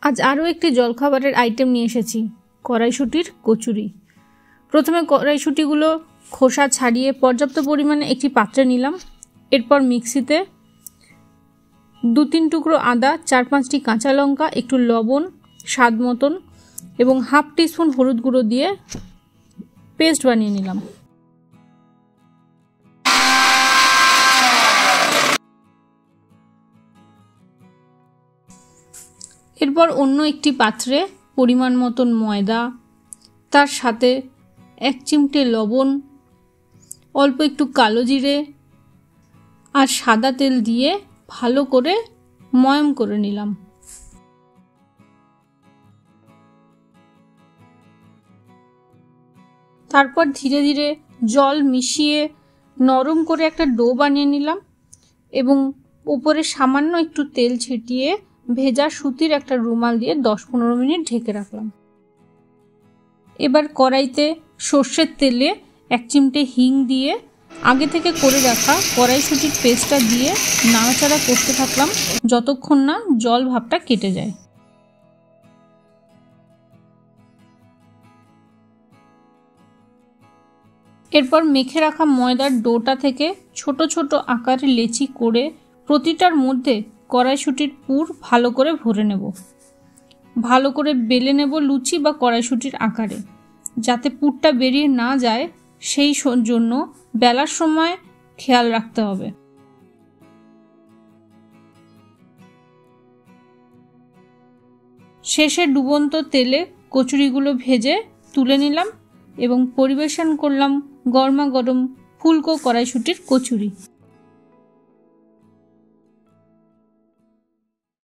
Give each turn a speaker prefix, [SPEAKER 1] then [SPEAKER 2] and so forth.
[SPEAKER 1] আজ আরও একটি জলখাবারের আইটেম নিয়ে এসেছি, কড়াইশুঁটির কচুরি। প্রথমে কড়াইশুঁটিগুলো খোসা ছাড়িয়ে পর্যাপ্ত পরিমাণে একটি পাত্রে নিলাম। এরপর মিক্সিতে 2-3 টুকরো আদা, 4-5টি কাঁচা লঙ্কা, একটু লবণ স্বাদ মতন এবং 1/2 টিস্পুন হলুদ গুঁড়ো দিয়ে পেস্ট বানিয়ে নিলাম। এরপর অন্য একটি পাত্রে পরিমাণ মতন ময়দা, তার সাথে 1 চিমটে লবণ, অল্প একটু কালো জিরে আর সাদা তেল দিয়ে ভালো করে ময়াম করে নিলাম। তারপর ধীরে ধীরে জল মিশিয়ে নরম করে একটা ডো বানিয়ে নিলাম এবং উপরে সামান্য একটু তেল ছিটিয়ে ভেজা সুতির একটা রুমাল দিয়ে 10-15 মিনিট ঢেকে রাখলাম। এবার কড়াইতে সর্ষের তেলে 1 চিমটে হিং দিয়ে আগে থেকে করে রাখা কড়াইশুঁটির পেস্টটা দিয়ে নাড়াচাড়া করতে থাকলাম যতক্ষণ না জল ভাবটা কেটে যায়। এরপর মেখে রাখা ময়দার ডোটা থেকে ছোট ছোট আকারে লেচি করে প্রতিটার মধ্যে কড়াইশুঁটির পুর ভালো করে ভরে নেব। ভালো করে বেলে নেব লুচি বা কড়াইশুঁটির আকারে, যাতে পুরটা বেরিয়ে না যায় সেই জন্য বেলার সময় খেয়াল রাখতে হবে। শেষে ডুবন্ত তেলে কচুরিগুলো ভেজে তুলে নিলাম এবং পরিবেশন করলাম গরমাগরম ফুলকো কড়াইশুঁটির কচুরি।